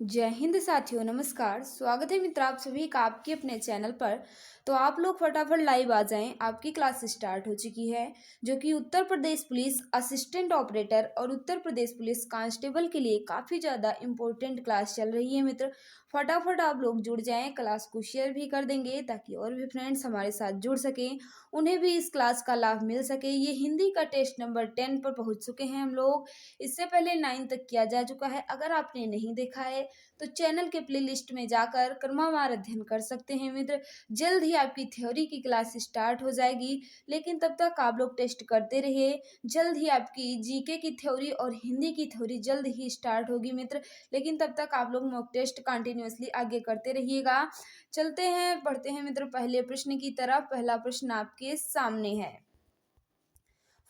जय हिंद साथियों, नमस्कार। स्वागत है मित्र आप सभी का आपके अपने चैनल पर। तो आप लोग फटाफट लाइव आ जाएं, आपकी क्लास स्टार्ट हो चुकी है जो कि Uttar Pradesh police assistant operator और उत्तर प्रदेश पुलिस कांस्टेबल के लिए काफ़ी ज़्यादा इम्पोर्टेंट क्लास चल रही है मित्र। फटाफट आप लोग जुड़ जाएं, क्लास को शेयर भी कर देंगे ताकि और भी फ्रेंड्स हमारे साथ जुड़ सकें, उन्हें भी इस क्लास का लाभ मिल सके। ये हिंदी का टेस्ट नंबर 10 पर पहुंच चुके हैं हम लोग। इससे पहले 9 तक किया जा चुका है। अगर आपने नहीं देखा है तो चैनल के प्लेलिस्ट में जाकर क्रमवार अध्ययन कर सकते हैं मित्र। जल्द ही आपकी थ्योरी की क्लास स्टार्ट हो जाएगी, लेकिन तब तक आप लोग टेस्ट करते रहिए। जल्द ही आपकी जीके की थ्योरी और हिंदी की थ्योरी जल्द ही स्टार्ट होगी मित्र, लेकिन तब तक आप लोग मॉक टेस्ट कंटिन्यूअसली आगे करते रहिएगा। चलते हैं, पढ़ते हैं मित्र पहले प्रश्न की तरफ। पहला प्रश्न आपके सामने है,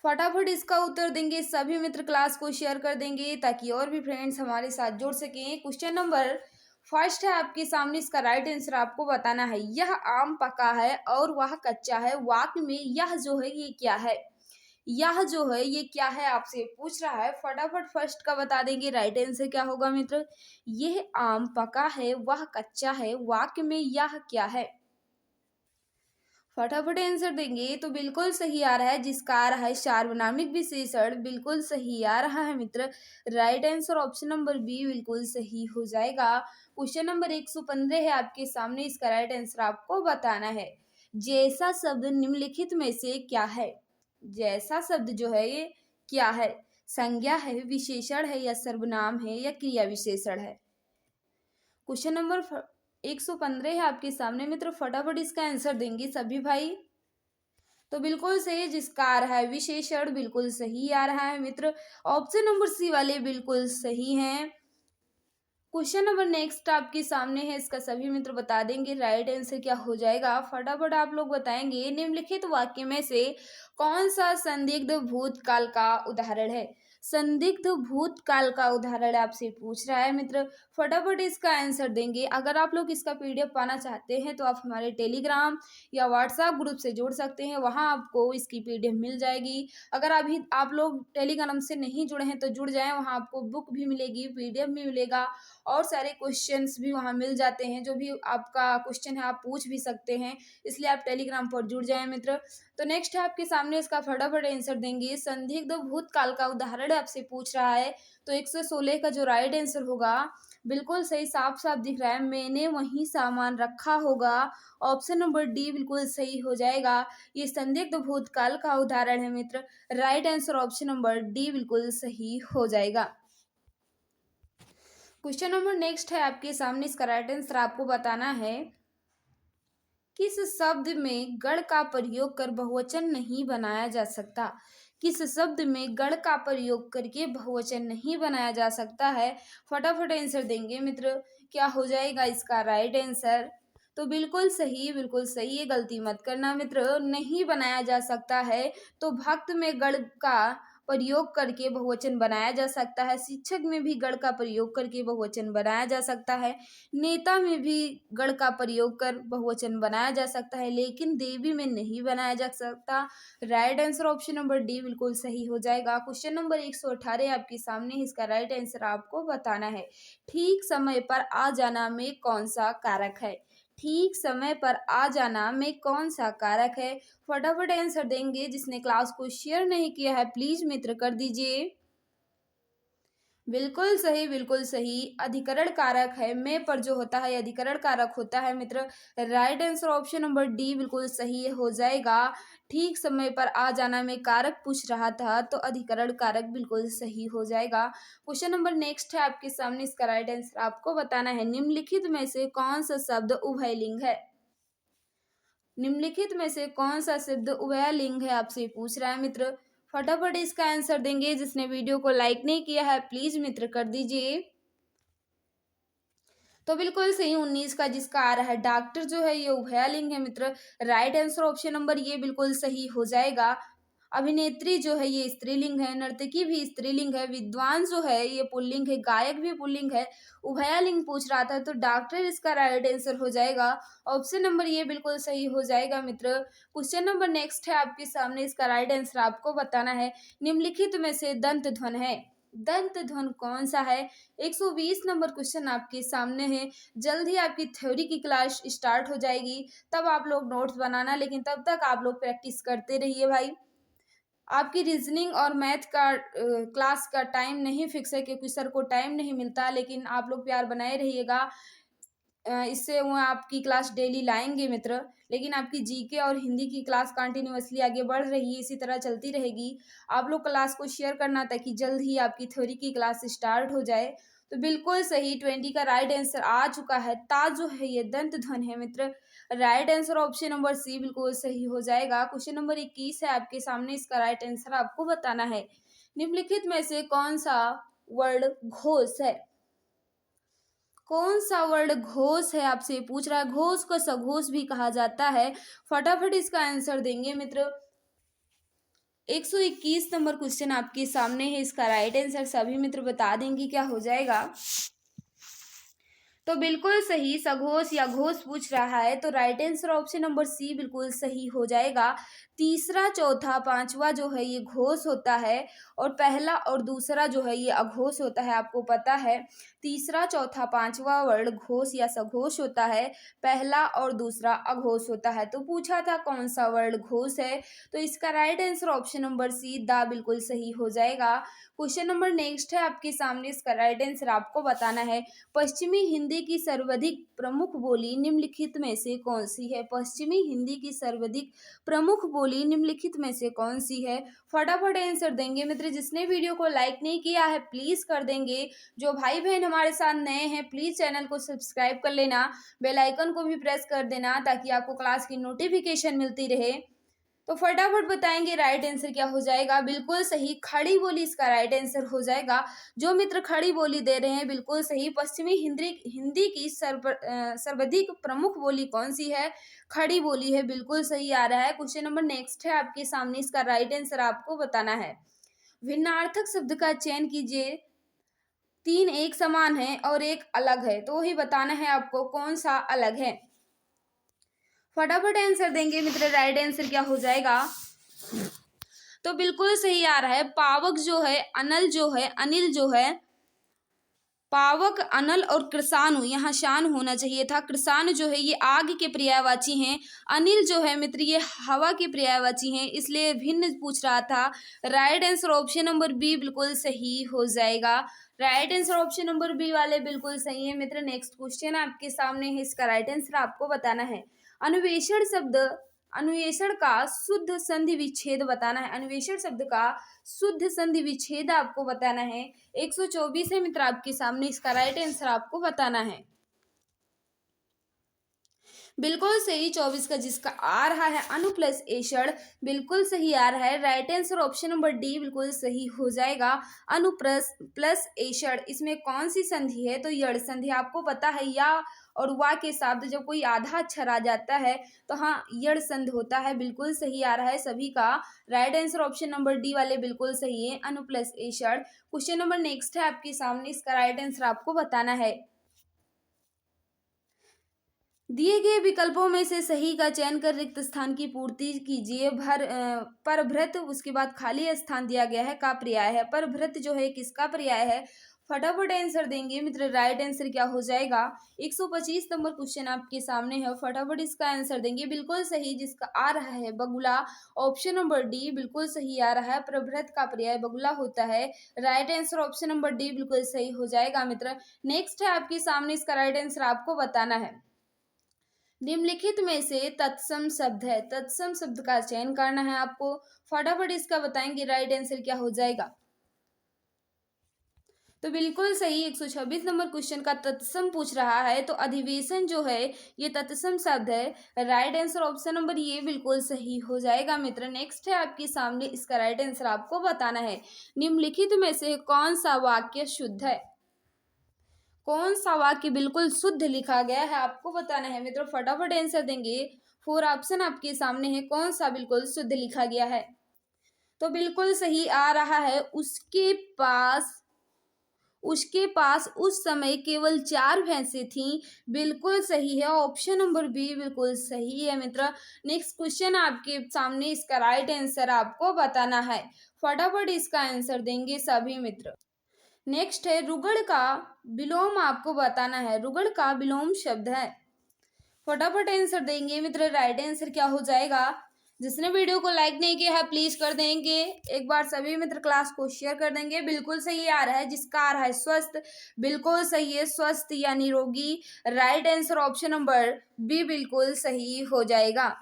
फटाफट इसका उत्तर देंगे सभी मित्र, क्लास को शेयर कर देंगे ताकि और भी फ्रेंड्स हमारे साथ जुड़ सकें। क्वेश्चन नंबर फर्स्ट है आपके सामने, इसका राइट आंसर आपको बताना है। यह आम पका है और वह कच्चा है। वाक्य में यह जो है ये क्या है, यह जो है ये क्या है आपसे पूछ रहा है। फटाफट फर्स्ट का बता देंगे, राइट आंसर क्या होगा मित्र। यह आम पका है वह कच्चा है, वाक्य में यह क्या है। फटाफट आंसर देंगे तो बिल्कुल सही आ रहा है, जिसका आ रहा है सार्वनामिक विशेषण। बिल्कुल सही आ रहा है मित्र। Right answer option number B बिल्कुल सही हो जाएगा। क्वेश्चन नंबर 115 है आपके सामने, इसका राइट आंसर आपको बताना है। जैसा शब्द निम्नलिखित में से क्या है। जैसा शब्द जो है ये क्या है, संज्ञा है, विशेषण है या सर्वनाम है या क्रिया विशेषण है। क्वेश्चन नंबर 115 है आपके सामने मित्र, फटाफट इसका आंसर देंगे सभी भाई। तो बिल्कुल सही, जिसका आ रहा है विशेषण, बिल्कुल सही आ रहा है मित्र। ऑप्शन नंबर सी वाले बिल्कुल सही हैं। क्वेश्चन नंबर नेक्स्ट आपके सामने है, इसका सभी मित्र बता देंगे राइट आंसर क्या हो जाएगा। फटाफट आप लोग बताएंगे, निम्नलिखित वाक्य में से कौन सा संदिग्ध भूतकाल का उदाहरण है। संदिग्ध भूतकाल का उदाहरण आपसे पूछ रहा है मित्र। फटाफट इसका आंसर देंगे। अगर आप लोग इसका पीडीएफ पाना चाहते हैं तो आप हमारे टेलीग्राम या व्हाट्सएप ग्रुप से जुड़ सकते हैं, वहां आपको इसकी पीडीएफ मिल जाएगी। अगर अभी आप लोग टेलीग्राम से नहीं जुड़े हैं तो जुड़ जाएं, वहां आपको बुक भी मिलेगी, पीडीएफ भी मिलेगा और सारे क्वेश्चंस भी वहाँ मिल जाते हैं। जो भी आपका क्वेश्चन है आप पूछ भी सकते हैं, इसलिए आप टेलीग्राम पर जुड़ जाएं मित्र। तो नेक्स्ट है आपके सामने, इसका फटाफट आंसर देंगे। संदिग्ध भूतकाल का उदाहरण आपसे पूछ रहा है, तो 116 का जो राइट आंसर होगा बिल्कुल सही, साफ साफ दिख रहा है, मैंने वहीं सामान रखा होगा। ऑप्शन नंबर डी बिल्कुल सही हो जाएगा। ये संदिग्ध भूतकाल का उदाहरण है मित्र। Right answer option number D बिल्कुल सही हो जाएगा। क्वेश्चन नंबर नेक्स्ट है आपके सामने, इसका राइट आंसर आपको बताना है। किस शब्द में गण का प्रयोग कर बहुवचन नहीं बनाया जा सकता। किस शब्द में गण का प्रयोग करके बहुवचन नहीं बनाया जा सकता है। फटाफट आंसर देंगे मित्र, क्या हो जाएगा इसका राइट आंसर। तो बिल्कुल सही, बिल्कुल सही, ये गलती मत करना मित्र। नहीं बनाया जा सकता है तो भक्त में गण का प्रयोग करके बहुवचन बनाया जा सकता है। शिक्षक में भी गण का प्रयोग करके बहुवचन बनाया जा सकता है। नेता में भी गण का प्रयोग कर बहुवचन बनाया जा सकता है, लेकिन देवी में नहीं बनाया जा सकता। Right answer option number D बिल्कुल सही हो जाएगा। क्वेश्चन नंबर 118 आपके सामने, इसका राइट आंसर आपको बताना है। ठीक समय पर आ जाना में कौन सा कारक है। ठीक समय पर आ जाना में कौन सा कारक है। फटाफट आंसर देंगे। जिसने क्लास को शेयर नहीं किया है प्लीज मित्र कर दीजिए। बिल्कुल सही, बिल्कुल सही, अधिकरण कारक है। में पर जो होता है अधिकरण कारक होता है मित्र। Right answer option number D बिल्कुल सही हो जाएगा। ठीक समय पर आ जाना में कारक पूछ रहा था तो अधिकरण कारक बिल्कुल सही हो जाएगा। क्वेश्चन नंबर नेक्स्ट है आपके सामने, इसका राइट आंसर आपको बताना है। निम्नलिखित में से कौन सा शब्द उभयलिंग है। निम्नलिखित में से कौन सा शब्द उभयलिंग है आपसे पूछ रहा है मित्र। फटाफट इसका आंसर देंगे। जिसने वीडियो को लाइक नहीं किया है प्लीज मित्र कर दीजिए। तो बिल्कुल सही 19 का जिसका आ रहा है डॉक्टर जो है ये उभयलिंग है मित्र। राइट आंसर ऑप्शन नंबर ये बिल्कुल सही हो जाएगा। अभिनेत्री जो है ये स्त्रीलिंग है, नर्तकी भी स्त्रीलिंग है, विद्वान जो है ये पुल्लिंग है, गायक भी पुल्लिंग है। उभयलिंग पूछ रहा था तो डॉक्टर इसका राइट आंसर हो जाएगा। ऑप्शन नंबर ये बिल्कुल सही हो जाएगा मित्र। क्वेश्चन नंबर नेक्स्ट है आपके सामने, इसका राइट आंसर आपको बताना है। निम्नलिखित में से दंत ध्वन है। दंत ध्वनि कौन सा है? 120 नंबर क्वेश्चन आपके सामने है। जल्द ही आपकी थ्योरी की क्लास स्टार्ट हो जाएगी, तब आप लोग नोट्स बनाना, लेकिन तब तक आप लोग प्रैक्टिस करते रहिए भाई। आपकी रीजनिंग और मैथ का क्लास का टाइम नहीं फिक्स है, क्योंकि सर को टाइम नहीं मिलता, लेकिन आप लोग प्यार बनाए रहिएगा। इससे वो आपकी क्लास डेली लाएंगे मित्र। लेकिन आपकी जीके और हिंदी की क्लास कंटिन्यूअसली आगे बढ़ रही है, इसी तरह चलती रहेगी। आप लोग क्लास को शेयर करना, ताकि जल्द ही आपकी थ्योरी की क्लास स्टार्ट हो जाए। तो बिल्कुल सही 20 का राइट आंसर आ चुका है। ता जो है ये दंत ध्वनि है मित्र। Right answer option number C बिल्कुल सही हो जाएगा। क्वेश्चन नंबर 21 है आपके सामने, इसका राइट आंसर आपको बताना है। निम्नलिखित में से कौन सा वर्ड घोष है? कौन सा वर्ड घोष है आपसे पूछ रहा है। घोष को सघोष भी कहा जाता है। फटाफट इसका आंसर देंगे मित्र। 121 नंबर क्वेश्चन आपके सामने है, इसका राइट आंसर सभी मित्र बता देंगे क्या हो जाएगा। तो बिल्कुल सही सघोष या घोष पूछ रहा है, तो right answer option number C बिल्कुल सही हो जाएगा। तीसरा चौथा पांचवा जो है ये घोष होता है, और पहला और दूसरा जो है ये अघोष होता है। आपको पता है तीसरा चौथा पांचवा वर्ड घोष या सघोष होता है, पहला और दूसरा अघोष होता है। तो पूछा था कौन सा वर्ड घोष है, तो इसका right answer option number C दा बिल्कुल सही हो जाएगा। क्वेश्चन नंबर नेक्स्ट है आपके सामने, इसका राइट आंसर आपको बताना है। पश्चिमी हिंदी की सर्वाधिक प्रमुख बोली निम्नलिखित में से कौन सी है? पश्चिमी हिंदी की सर्वाधिक प्रमुख बोली निम्नलिखित में से कौन सी है? फटाफट आंसर देंगे मित्र। जिसने वीडियो को लाइक नहीं किया है प्लीज कर देंगे। जो भाई बहन हमारे साथ नए हैं प्लीज चैनल को सब्सक्राइब कर लेना, बेल आइकन को भी प्रेस कर देना, ताकि आपको क्लास की नोटिफिकेशन मिलती रहे। तो फटाफट बताएंगे राइट आंसर क्या हो जाएगा। बिल्कुल सही खड़ी बोली इसका राइट आंसर हो जाएगा। जो मित्र खड़ी बोली दे रहे हैं बिल्कुल सही। पश्चिमी हिंदी की सर्वाधिक प्रमुख बोली कौन सी है? खड़ी बोली है, बिल्कुल सही आ रहा है। क्वेश्चन नंबर नेक्स्ट है आपके सामने, इसका राइट आंसर आपको बताना है। भिन्नार्थक शब्द का चयन कीजिए। 3 एक समान है और एक अलग है, तो वही बताना है आपको कौन सा अलग है। फटाफट आंसर देंगे मित्र। राइट आंसर क्या हो जाएगा? तो बिल्कुल सही आ रहा है। पावक जो है, अनल जो है, अनिल जो है, पावक अनल और कृषाणु, यहाँ शान होना चाहिए था। कृषाणु जो है ये आग के पर्यायवाची हैं। अनिल जो है मित्र ये हवा के पर्यायवाची हैं, इसलिए भिन्न पूछ रहा था। Right answer option number B बिल्कुल सही हो जाएगा। Right answer option number B वाले बिल्कुल सही है मित्र। नेक्स्ट क्वेश्चन आपके सामने है, इसका राइट आंसर आपको बताना है। अन्वेषण शब्द, अन्वेषण का शुद्ध संधि विच्छेद बताना है। अन्वेषण शब्द का शुद्ध संधि विच्छेद आपको बताना है। 124 है मित्र आपके सामने, इसका राइट आंसर आपको बताना है। बिल्कुल सही 24 का जिसका आ रहा है अनु प्लस एषण, बिल्कुल सही आ रहा है। Right answer option number D बिल्कुल सही हो जाएगा। अनु प्लस एषण, इसमें कौन सी संधि है? तो यड़ संधि। आपको पता है या और वा के साथ जब कोई आधा अक्षर आ जाता है तो हाँ यड़ संधि होता है। बिल्कुल सही आ रहा है सभी का। Right answer option number D वाले बिल्कुल सही है, अनु प्लस एषण। क्वेश्चन नंबर नेक्स्ट है आपके सामने, इसका राइट आंसर आपको बताना है। दिए गए विकल्पों में से सही का चयन कर रिक्त स्थान की पूर्ति कीजिए। परभृत, उसके बाद खाली स्थान दिया गया है का पर्याय है। परभृत जो है किसका पर्याय है? फटाफट आंसर देंगे मित्र। राइट आंसर क्या हो जाएगा? 125 नंबर क्वेश्चन आपके सामने है, फटाफट इसका आंसर देंगे। बिल्कुल सही जिसका आ रहा है बगुला, ऑप्शन नंबर डी बिल्कुल सही आ रहा है। प्रभृत का पर्याय बगुला होता है। Right answer option number D बिल्कुल सही हो जाएगा मित्र। नेक्स्ट है आपके सामने, इसका राइट आंसर आपको बताना है। निम्नलिखित में से तत्सम शब्द है, तत्सम शब्द का चयन करना है आपको। फटाफट इसका बताएंगे राइट आंसर क्या हो जाएगा। तो बिल्कुल सही 126 नंबर क्वेश्चन का तत्सम पूछ रहा है, तो अधिवेशन जो है ये तत्सम शब्द है। राइट आंसर ऑप्शन नंबर ये बिल्कुल सही हो जाएगा मित्र। नेक्स्ट है आपके सामने, इसका राइट आंसर आपको बताना है। निम्नलिखित में से कौन सा वाक्य शुद्ध है? कौन सा वाक्य बिल्कुल शुद्ध लिखा गया है आपको बताना है मित्रों। फटाफट आंसर देंगे। 4 ऑप्शन आपके सामने है, कौन सा बिल्कुल शुद्ध लिखा गया है? तो बिल्कुल सही आ रहा है। उसके पास उस समय केवल 4 भैंसें थीं, बिल्कुल सही है। ऑप्शन नंबर बी बिल्कुल सही है मित्र। नेक्स्ट क्वेश्चन आपके सामने, इसका राइट आंसर आपको बताना है। फटाफट इसका आंसर देंगे सभी मित्र। नेक्स्ट है रुगड़ का विलोम आपको बताना है। रुगड़ का विलोम शब्द है। फटाफट आंसर देंगे मित्र। राइट आंसर क्या हो जाएगा? जिसने वीडियो को लाइक नहीं किया है प्लीज कर देंगे। एक बार सभी मित्र क्लास को शेयर कर देंगे। बिल्कुल सही आ रहा है, जिसका आ रहा है स्वस्थ। बिल्कुल सही है, स्वस्थ या निरोगी। Right answer option number B बिल्कुल सही हो जाएगा।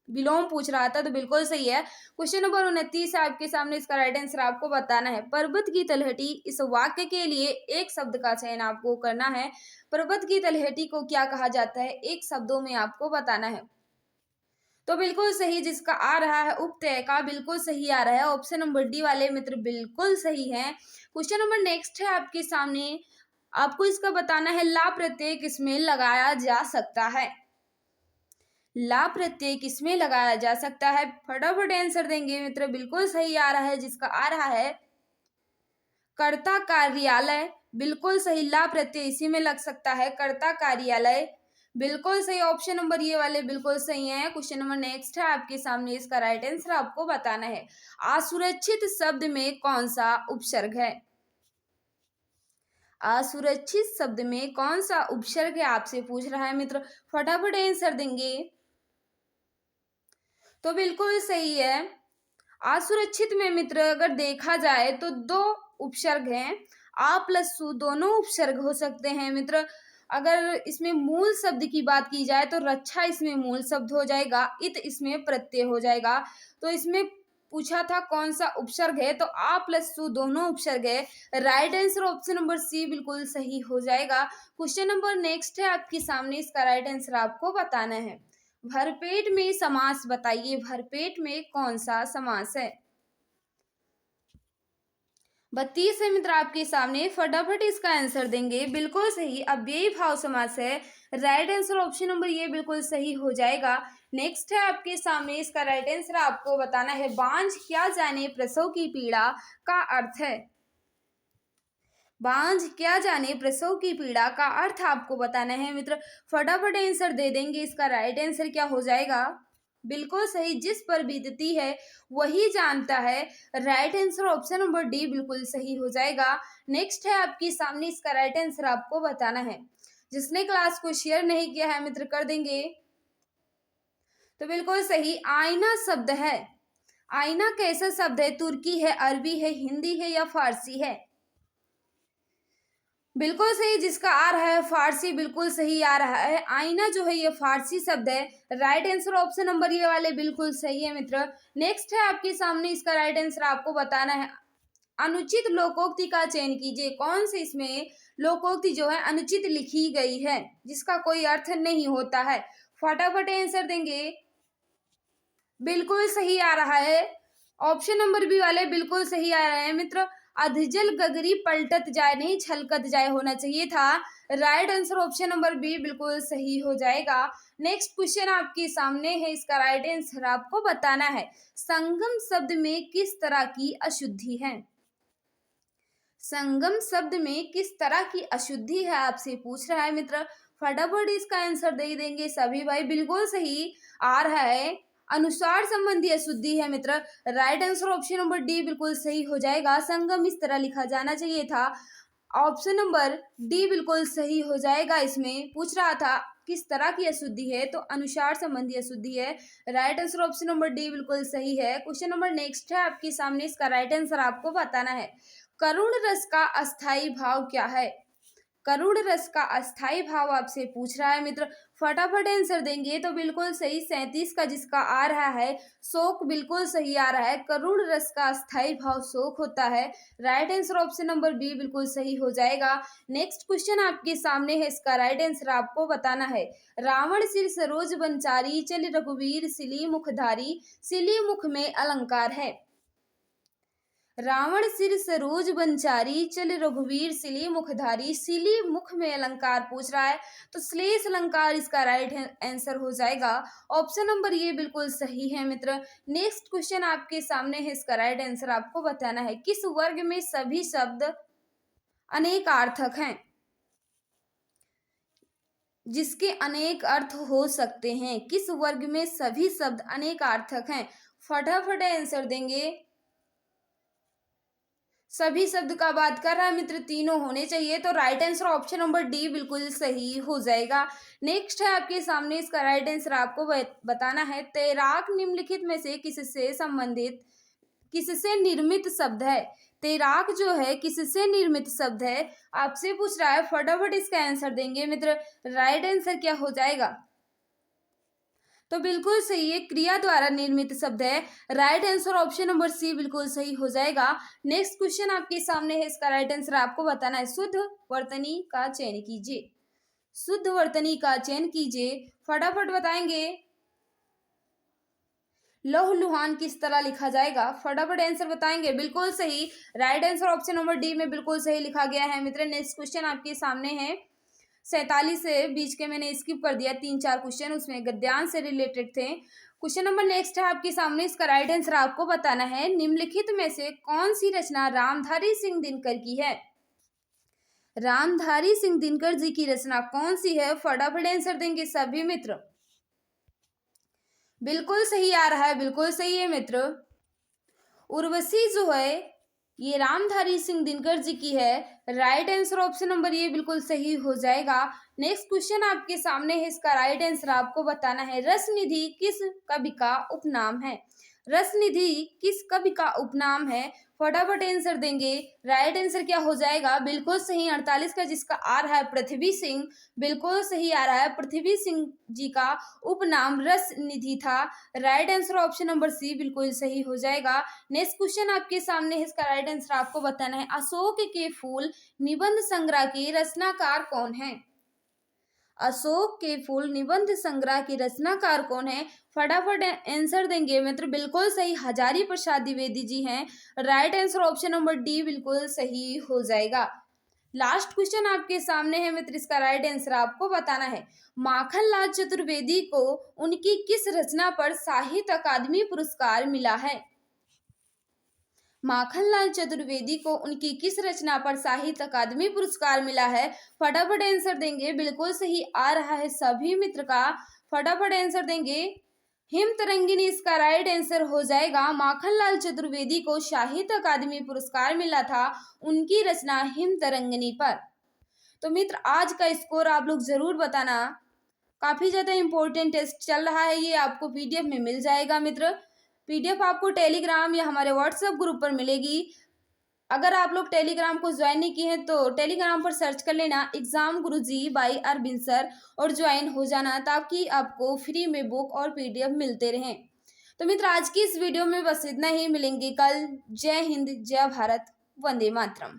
विलोम पूछ रहा था तो बिल्कुल सही है। क्वेश्चन नंबर 29 है आपके सामने, इसका राइट आंसर आपको बताना है। पर्वत की तलहटी, इस वाक्य के लिए एक शब्द का चयन आपको करना है। पर्वत की तलहटी को क्या कहा जाता है, एक शब्दों में आपको बताना है। तो बिल्कुल सही, जिसका आ रहा है उपतय का, बिल्कुल सही आ रहा है। ऑप्शन नंबर डी वाले मित्र बिल्कुल सही है। क्वेश्चन नंबर नेक्स्ट है आपके सामने, आपको इसका बताना है। ला प्रत्यय किसमें लगाया जा सकता है? ला प्रत्यय किसमें लगाया जा सकता है? फटाफट आंसर देंगे मित्र। बिल्कुल सही आ रहा है, जिसका आ रहा है कर्ता कार्यालय। बिल्कुल सही, ला प्रत्यय इसी में लग सकता है, कर्ता कार्यालय। बिल्कुल सही, ऑप्शन नंबर ये वाले बिल्कुल सही है। क्वेश्चन नंबर नेक्स्ट है आपके सामने, इसका राइट आंसर आपको बताना है। असुरक्षित शब्द में कौन सा उपसर्ग है? असुरक्षित शब्द में कौन सा उपसर्ग है आपसे पूछ रहा है मित्र। फटाफट आंसर देंगे। तो बिल्कुल सही है। असुरक्षित में मित्र अगर देखा जाए तो दो उपसर्ग हैं। आ प्लस सु दोनों उपसर्ग हो सकते हैं मित्र। अगर इसमें मूल शब्द की बात की जाए तो रक्षा इसमें मूल शब्द हो जाएगा, इत इसमें प्रत्यय हो जाएगा। तो इसमें पूछा था कौन सा उपसर्ग है, तो आ प्लस सु दोनों उपसर्ग है। Right answer option number C बिल्कुल सही हो जाएगा। क्वेश्चन नंबर नेक्स्ट है आपके सामने, इसका राइट आंसर आपको बताना है। भरपेट में समास बताइए। भरपेट में कौन सा समास है? 32 है मित्र आपके सामने। फटाफट इसका आंसर देंगे। बिल्कुल सही, अव्ययी भाव समास है। राइट आंसर ऑप्शन नंबर ये बिल्कुल सही हो जाएगा। नेक्स्ट है आपके सामने, इसका राइट आंसर आपको बताना है। बांझ क्या जाने प्रसव की पीड़ा का अर्थ है? बांझ क्या जाने प्रसव की पीड़ा का अर्थ आपको बताना है मित्र। फटाफट आंसर दे देंगे। इसका राइट आंसर क्या हो जाएगा? बिल्कुल सही, जिस पर बीतती है वही जानता है। Right answer option number D बिल्कुल सही हो जाएगा। नेक्स्ट है आपके सामने, इसका राइट आंसर आपको बताना है। जिसने क्लास को शेयर नहीं किया है मित्र कर देंगे। तो बिल्कुल सही, आईना शब्द है। आईना कैसा शब्द है? तुर्की है, अरबी है, हिंदी है या फारसी है? बिल्कुल सही, जिसका आ रहा है फारसी। बिल्कुल सही आ रहा है। आईना जो है ये फारसी शब्द है। राइट आंसर ऑप्शन नंबर ये वाले बिल्कुल सही है मित्र। नेक्स्ट है आपके सामने, इसका राइट आंसर आपको बताना है। अनुचित लोकोक्ति का चयन कीजिए। कौन से इसमें लोकोक्ति जो है अनुचित लिखी गई है, जिसका कोई अर्थ नहीं होता है? फटाफट आंसर देंगे। बिल्कुल सही आ रहा है। ऑप्शन नंबर बी वाले बिल्कुल सही आ रहे हैं मित्र। अधजल गगरी पलटत जाए, नहीं छलकत जाए होना चाहिए था। Right answer option number B बिल्कुल सही हो जाएगा। नेक्स्ट क्वेश्चन आपके सामने है, इसका राइट आंसर आपको बताना है। संगम शब्द में किस तरह की अशुद्धि है? संगम शब्द में किस तरह की अशुद्धि है आपसे पूछ रहा है मित्र। फटाफट इसका आंसर दे देंगे सभी भाई। बिल्कुल सही आ रहा है, अनुसार संबंधी अशुद्धि है मित्र। Right answer option number D बिल्कुल सही हो जाएगा। संगम इस तरह लिखा जाना चाहिए था। ऑप्शन नंबर डी बिल्कुल सही हो जाएगा। इसमें पूछ रहा था किस तरह की अशुद्धि है, तो अनुसार संबंधी अशुद्धि है। Right answer option number D बिल्कुल सही है। क्वेश्चन नंबर नेक्स्ट है आपके सामने, इसका राइट आंसर आपको बताना है। करुण रस का अस्थाई भाव क्या है? करुण रस का अस्थाई भाव आपसे पूछ रहा है मित्र। फटाफट आंसर देंगे। तो बिल्कुल सही, 37 का जिसका आ रहा है शोक बिल्कुल सही आ रहा है। करुण रस का अस्थाई भाव शोक होता है। Right answer option number B बिल्कुल सही हो जाएगा। नेक्स्ट क्वेश्चन आपके सामने है, इसका राइट आंसर आपको बताना है। रावण सिर सरोज बनचारी, चल रघुवीर सिली मुखधारी। सिली मुख में अलंकार है। रावण सिर सरोज बनचारी, चल रघुवीर सिली मुखधारी। सिली मुख में अलंकार पूछ रहा है, तो श्लेष अलंकार इसका राइट आंसर हो जाएगा। ऑप्शन नंबर ये बिल्कुल सही है मित्र। नेक्स्ट क्वेश्चन आपके सामने है, इसका राइट आंसर आपको बताना है। किस वर्ग में सभी शब्द अनेकार्थक हैं? जिसके अनेक अर्थ हो सकते हैं। किस वर्ग में सभी शब्द अनेकार्थक हैं? फटाफट आंसर देंगे। सभी शब्द का बात कर रहा है मित्र, तीनों होने चाहिए, तो right answer option number D बिल्कुल सही हो जाएगा। नेक्स्ट है आपके सामने, इसका राइट आंसर आपको बताना है। तैराक निम्नलिखित में से किससे संबंधित, किससे निर्मित शब्द है। तैराक जो है किससे निर्मित शब्द है, आपसे पूछ रहा है, फटाफट इसका आंसर देंगे मित्र। राइट आंसर क्या हो जाएगा, तो बिल्कुल सही है, क्रिया द्वारा निर्मित शब्द है। Right answer option number C बिल्कुल सही हो जाएगा। नेक्स्ट क्वेश्चन आपके सामने है, इसका राइट आंसर आपको बताना है। शुद्ध वर्तनी का चयन कीजिए, शुद्ध वर्तनी का चयन कीजिए, फटाफट बताएंगे। लौह लुहान किस तरह लिखा जाएगा, फटाफट आंसर बताएंगे। बिल्कुल सही, right answer option number D में बिल्कुल सही लिखा गया है मित्र। नेक्स्ट क्वेश्चन आपके सामने है, 47 से बीच के मैंने स्किप कर दिया, 3-4 क्वेश्चन उसमें गद्यांश से रिलेटेड थे। क्वेश्चन नंबर नेक्स्ट है आपके सामने, इसका राइट आंसर आपको बताना है। निम्नलिखित में से कौन सी रचना रामधारी सिंह दिनकर की है। रामधारी सिंह दिनकर जी की रचना कौन सी है, फटाफट आंसर देंगे सभी मित्र। बिल्कुल सही आ रहा है, बिल्कुल सही है मित्र। उर्वशी जो है ये रामधारी सिंह दिनकर जी की है। राइट आंसर ऑप्शन नंबर ये बिल्कुल सही हो जाएगा। नेक्स्ट क्वेश्चन आपके सामने है, इसका राइट आंसर आपको बताना है। रसनिधि किस कवि का उपनाम है। रसनिधि किस कवि का उपनाम है, फटाफट आंसर देंगे। राइट आंसर क्या हो जाएगा, बिल्कुल सही 48 का जिसका आ रहा है पृथ्वी सिंह, बिल्कुल सही आ रहा है। पृथ्वी सिंह जी का उपनाम रसनिधि था। Right answer option number C बिल्कुल सही हो जाएगा। नेक्स्ट क्वेश्चन आपके सामने है, इसका राइट आंसर आपको बताना है। अशोक के फूल निबंध संग्रह के रचनाकार कौन है। अशोक के फूल निबंध संग्रह की रचनाकार कौन है, फटाफट आंसर देंगे मित्र। बिल्कुल सही, हजारी प्रसाद द्विवेदी जी हैं। Right answer option number D बिल्कुल सही हो जाएगा। लास्ट क्वेश्चन आपके सामने है मित्र, इसका राइट आंसर आपको बताना है। माखनलाल चतुर्वेदी को उनकी किस रचना पर साहित्य अकादमी पुरस्कार मिला है। माखनलाल चतुर्वेदी को उनकी किस रचना पर साहित्य अकादमी पुरस्कार मिला है, फटाफट आंसर देंगे। बिल्कुल सही आ रहा है सभी मित्र का, फटाफट आंसर देंगे। हिम तरंगिनी इसका राइट आंसर हो जाएगा। माखनलाल चतुर्वेदी को साहित्य अकादमी पुरस्कार मिला था उनकी रचना हिम तरंगिनी पर। तो मित्र आज का स्कोर आप लोग जरूर बताना, काफी ज्यादा इंपॉर्टेंट टेस्ट चल रहा है, ये आपको पीडीएफ में मिल जाएगा मित्र। पीडीएफ आपको टेलीग्राम या हमारे व्हाट्सएप ग्रुप पर मिलेगी। अगर आप लोग टेलीग्राम को ज्वाइन नहीं किए हैं तो टेलीग्राम पर सर्च कर लेना एग्जाम गुरुजी बाय अरविंद सर और ज्वाइन हो जाना, ताकि आपको फ्री में बुक और पीडीएफ मिलते रहें। तो मित्र आज की इस वीडियो में बस इतना ही, मिलेंगे कल। जय हिंद, जय भारत, वंदे मातरम।